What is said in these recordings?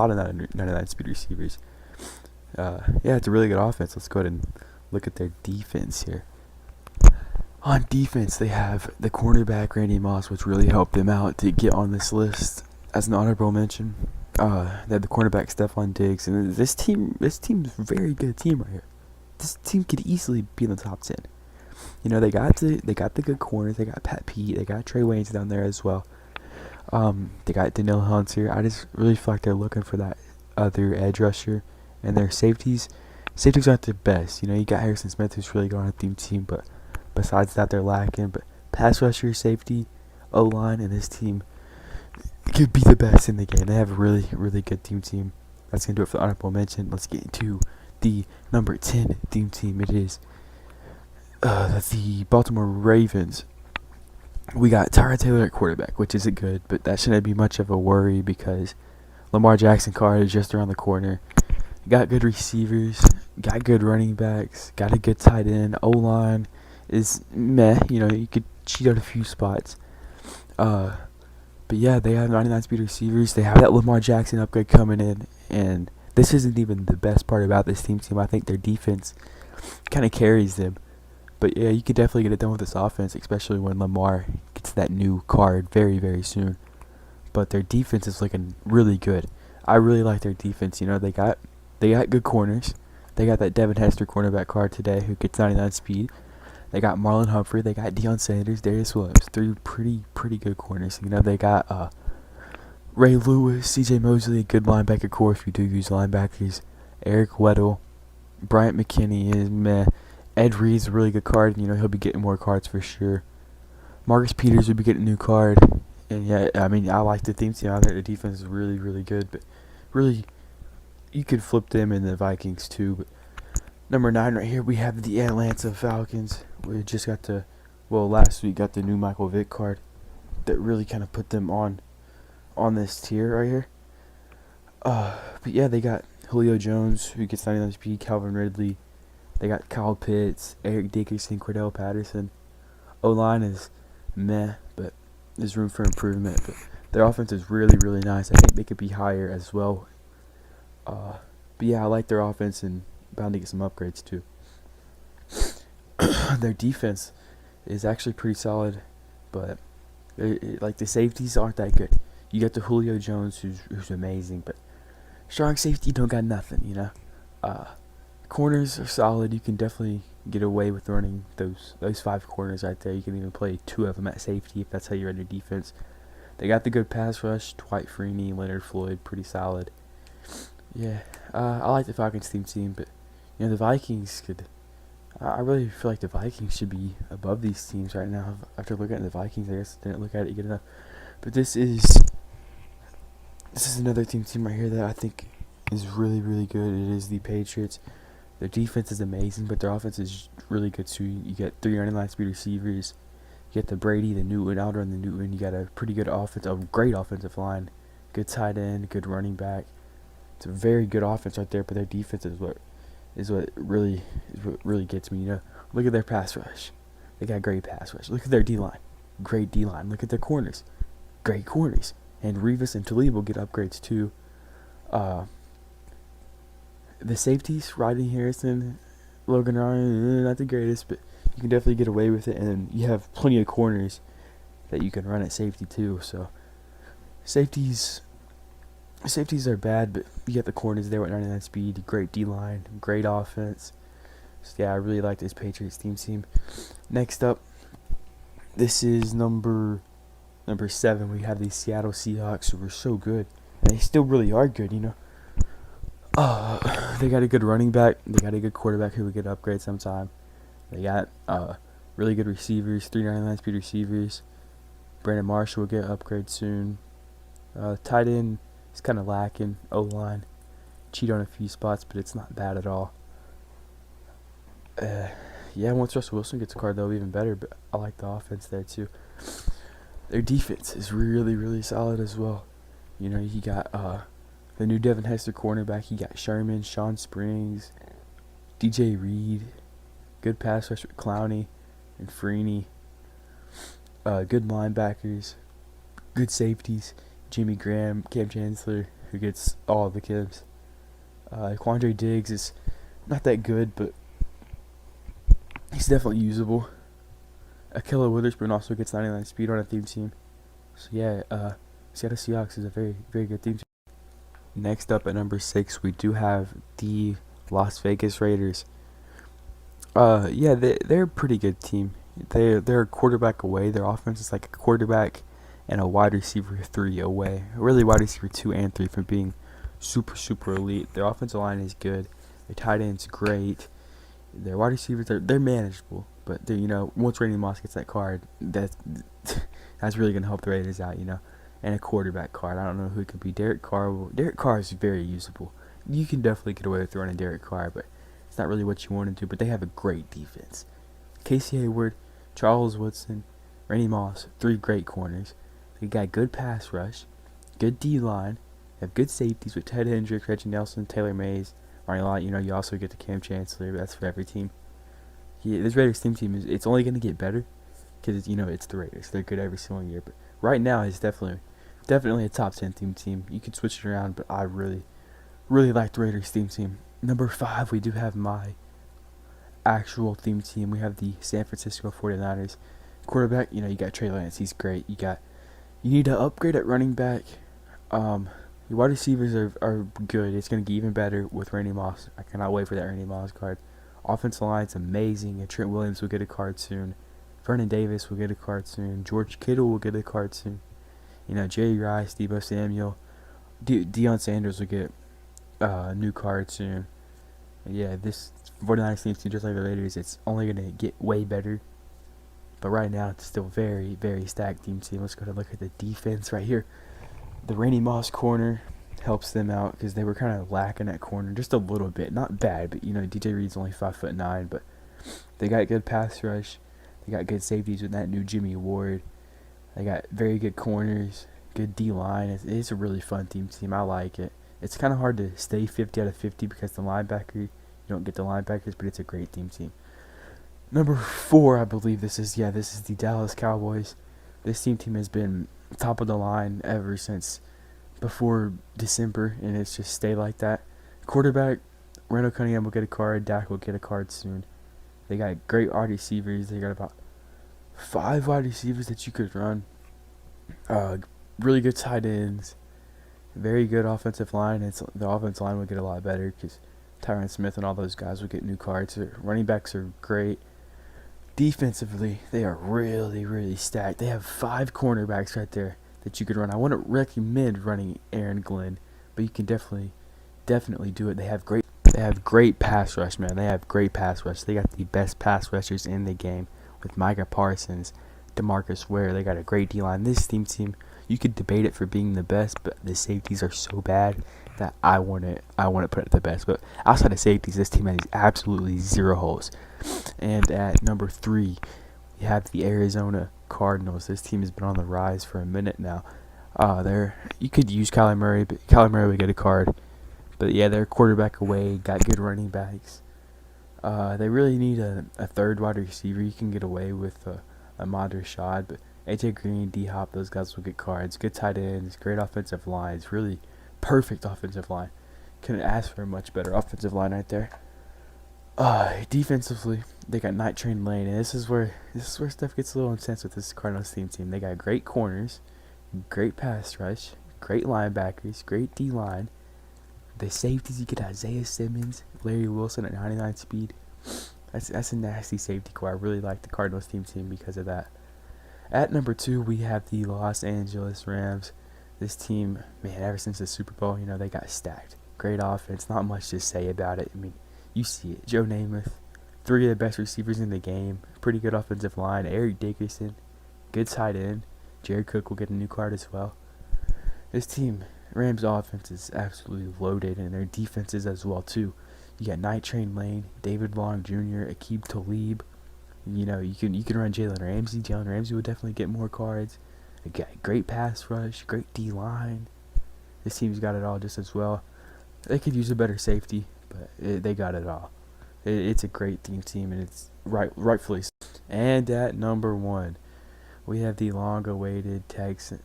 lot of 99 speed receivers. Yeah, it's a really good offense. Let's go ahead and look at their defense here. On defense, they have the cornerback Randy Moss, which really helped them out to get on this list as an honorable mention. They have the cornerback Stephon Diggs, and this team's a very good team right here. This team could easily be in the top 10. You know, they got the good corners. They got Pat Pete. They got Trey Waynes down there as well. They got Danielle Hunter. I just really feel like they're looking for that other edge rusher, and their safeties aren't the best. You know, you got Harrison Smith, who's really good on a team, but besides that, they're lacking. But pass rusher, safety, O-line, and this team could be the best in the game. They have a really, really good team. That's going to do it for the honorable mention. Let's get into the number 10 team. It is the Baltimore Ravens. We got Tyrod Taylor at quarterback, which isn't good, but that shouldn't be much of a worry because Lamar Jackson card is just around the corner. Got good receivers, got good running backs, got a good tight end. O-line is meh. You know, you could cheat out a few spots. But yeah, they have 99 speed receivers. They have that Lamar Jackson upgrade coming in, and this isn't even the best part about this team. I think their defense kind of carries them. But yeah, you could definitely get it done with this offense, especially when Lamar gets that new card very, very soon. But their defense is looking really good. I really like their defense. You know, they got good corners. They got that Devin Hester cornerback card today who gets 99 speed. They got Marlon Humphrey. They got Deion Sanders, Darius Williams. Three pretty good corners. You know, they got Ray Lewis, C.J. Mosley, a good linebacker core if you do use linebackers. Eric Weddle, Bryant McKinney is meh. Ed Reed's a really good card. You know, he'll be getting more cards for sure. Marcus Peters will be getting a new card. And yeah, I mean, I like the team out there. The defense is really, really good. But really, you could flip them in the Vikings too. But number 9 right here, we have the Atlanta Falcons. We just got last week got the new Michael Vick card that really kind of put them on this tier right here. But yeah, they got Julio Jones, who gets 99 speed, Calvin Ridley. They got Kyle Pitts, Eric Dickerson, Cordell Patterson. O-line is meh, but there's room for improvement. But their offense is really, really nice. I think they could be higher as well. But yeah, I like their offense and bound to get some upgrades too. Their defense is actually pretty solid, but like the safeties aren't that good. You got the Julio Jones, who's amazing, but strong safety don't got nothing. You know, corners are solid. You can definitely get away with running those 5 corners right there. You can even play 2 of them at safety if that's how you run your defense. They got the good pass rush. Dwight Freeney, Leonard Floyd, pretty solid. Yeah, I like the Falcons team, but you know the Vikings could. I really feel like the Vikings should be above these teams right now. After looking at the Vikings, I guess I didn't look at it good enough. But this is another team right here that I think is really, really good. It is the Patriots. Their defense is amazing, but their offense is really good too. You get 3 99 speed receivers. You get the Brady, the Newton, Alder, and the Newton. You got a pretty good offense, a great offensive line, good tight end, good running back. It's a very good offense right there, but their defense is what really gets me. You know, look at their pass rush. They got great pass rush. Look at their D-line. Great D-line. Look at their corners. Great corners. And Revis and Talib will get upgrades too. The safeties, Rodney Harrison, Logan Ryan, not the greatest, but you can definitely get away with it. And then you have plenty of corners that you can run at safety too. So safeties are bad, but you got the corners there with 99 speed, great D-line, great offense. So yeah, I really like this Patriots team. Next up, this is number 7. We have the Seattle Seahawks, who were so good, and they still really are good, you know. They got a good running back. They got a good quarterback who will get upgrades sometime. They got really good receivers, 399 speed receivers. Brandon Marshall will get upgrades soon. Tight end is kind of lacking. O-line, cheat on a few spots, but it's not bad at all. Yeah, once Russell Wilson gets a card, they'll be even better, but I like the offense there too. Their defense is really, really solid as well. You know, you got the new Devin Hester cornerback. You got Sherman, Sean Springs, DJ Reed. Good pass rush with Clowney and Freeney. Good linebackers. Good safeties. Jimmy Graham, Cam Chancellor, who gets all the kills. Quandre Diggs is not that good, but he's definitely usable. Akilla Witherspoon also gets 99 speed on a theme team. So yeah, Seattle Seahawks is a very, very good team. Next up at number 6, we do have the Las Vegas Raiders. Yeah, they're a pretty good team. They're a quarterback away. Their offense is like a quarterback and a wide receiver 3 away. Really, wide receiver 2 and 3 from being super, super elite. Their offensive line is good. Their tight end's great. Their wide receivers they're manageable, but once Randy Moss gets that card, that's really gonna help the Raiders out, And a quarterback card. I don't know who it could be. Derek Carr. Derek Carr is very usable. You can definitely get away with throwing a Derek Carr, but it's not really what you want to do. But they have a great defense. Casey Hayward, Charles Woodson, Randy Moss, 3 great corners. They got good pass rush, good D line. They have good safeties with Ted Hendricks, Reggie Nelson, Taylor Mays, Ronnie Lott. You also get the Cam Chancellor. But that's for every team. Yeah, this Raiders team it's only going to get better because it's the Raiders. They're good every single year. But right now, it's definitely a top 10 team. You can switch it around, but I really, really like the Raiders team. Number 5, we do have my actual theme team. We have the San Francisco 49ers. Quarterback, you got Trey Lance. He's great. You need to upgrade at running back. Your wide receivers are good. It's going to get even better with Randy Moss. I cannot wait for that Randy Moss card. Offensive line's amazing. And Trent Williams will get a card soon. Vernon Davis will get a card soon. George Kittle will get a card soon. Jerry Rice, Deebo Samuel, Deion Sanders will get a new card soon. Yeah, this 49ers team, just like the Raiders, it's only going to get way better. But right now, it's still very, very stacked team. Let's go ahead and look at the defense right here. The Randy Moss corner helps them out because they were kind of lacking at corner just a little bit. Not bad, but DJ Reed's only 5'9", but they got good pass rush. They got good safeties with that new Jimmy Ward. They got very good corners, good D-line. It's a really fun team. I like it. It's kind of hard to stay 50 out of 50 because the linebacker, you don't get the linebackers, but it's a great team. Number 4, I believe this is the Dallas Cowboys. This team has been top of the line ever since before December, and it's just stayed like that. Quarterback, Randall Cunningham will get a card. Dak will get a card soon. They got great wide receivers. They got about 5 wide receivers that you could run. Really good tight ends. Very good offensive line. The offensive line will get a lot better because Tyron Smith and all those guys will get new cards. Running backs are great. Defensively, they are really, really stacked. They have 5 cornerbacks right there that you could run. I wouldn't recommend running Aaron Glenn, but you can definitely do it. They have great pass rush, man. They have great pass rush. They got the best pass rushers in the game with Micah Parsons, DeMarcus Ware. They got a great D-line. This team, you could debate it for being the best, but the safeties are so bad that I want to put it at the best. But outside of safeties, this team has absolutely 0 holes. And at number 3, we have the Arizona Cardinals. This team has been on the rise for a minute now. You could use Kyler Murray, but Kyler Murray would get a card. But yeah, they're quarterback away, got good running backs. They really need a 3rd wide receiver. You can get away with Ahmad Rashad, but AJ Green, D-Hop, those guys will get cards. Good tight ends, great offensive lines, really perfect offensive line. Couldn't ask for a much better offensive line right there. Defensively, they got Night Train Lane, and this is where stuff gets a little intense with this Cardinals team. They got great corners, great pass rush, great linebackers, great D-line. The safeties, you get Isaiah Simmons, Larry Wilson at 99 speed. That's a nasty safety core. I really like the Cardinals team because of that. At number 2, we have the Los Angeles Rams. This team, man, ever since the Super Bowl, they got stacked. Great offense, not much to say about it. I mean, you see it. Joe Namath, 3 of the best receivers in the game. Pretty good offensive line. Eric Dickerson, good tight end. Jared Cook will get a new card as well. This team, Rams offense is absolutely loaded, and their defenses as well too. You got Night Train Lane, David Long Jr., Aqib Talib. You can run Jalen Ramsey. Jalen Ramsey would definitely get more cards. They got great pass rush, great D line. This team's got it all just as well. They could use a better safety, but they got it all. It's a great team, and it's rightfully so. And at number 1, we have the long-awaited Tennessee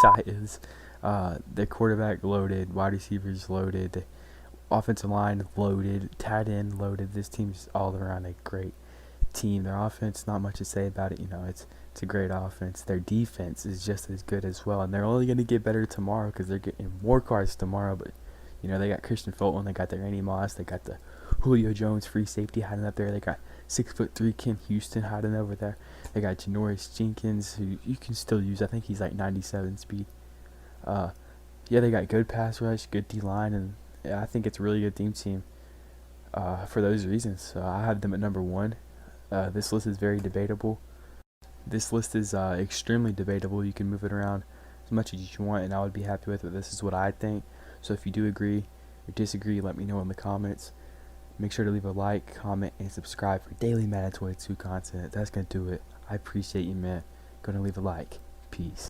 Titans. Their quarterback loaded, wide receivers loaded, offensive line loaded, tight end loaded. This team's all around a great team. Their offense, not much to say about it. It's a great offense. Their defense is just as good as well, and they're only going to get better tomorrow because they're getting more cards tomorrow. But they got Christian Fulton, they got their Randy Moss, they got the Julio Jones free safety hiding up there. They got 6'3" Ken Houston hiding over there. They got Janoris Jenkins, who you can still use. I think he's like 97 speed. Yeah, they got good pass rush, good D line, and yeah, I think it's a really good team. For those reasons, so I have them at number 1. This list is very debatable. This list is extremely debatable. You can move it around as much as you want, and I would be happy with it. This is what I think. So if you do agree or disagree, let me know in the comments. Make sure to leave a like, comment, and subscribe for daily Madden 22 content. That's going to do it. I appreciate you, man. Go and leave a like. Peace.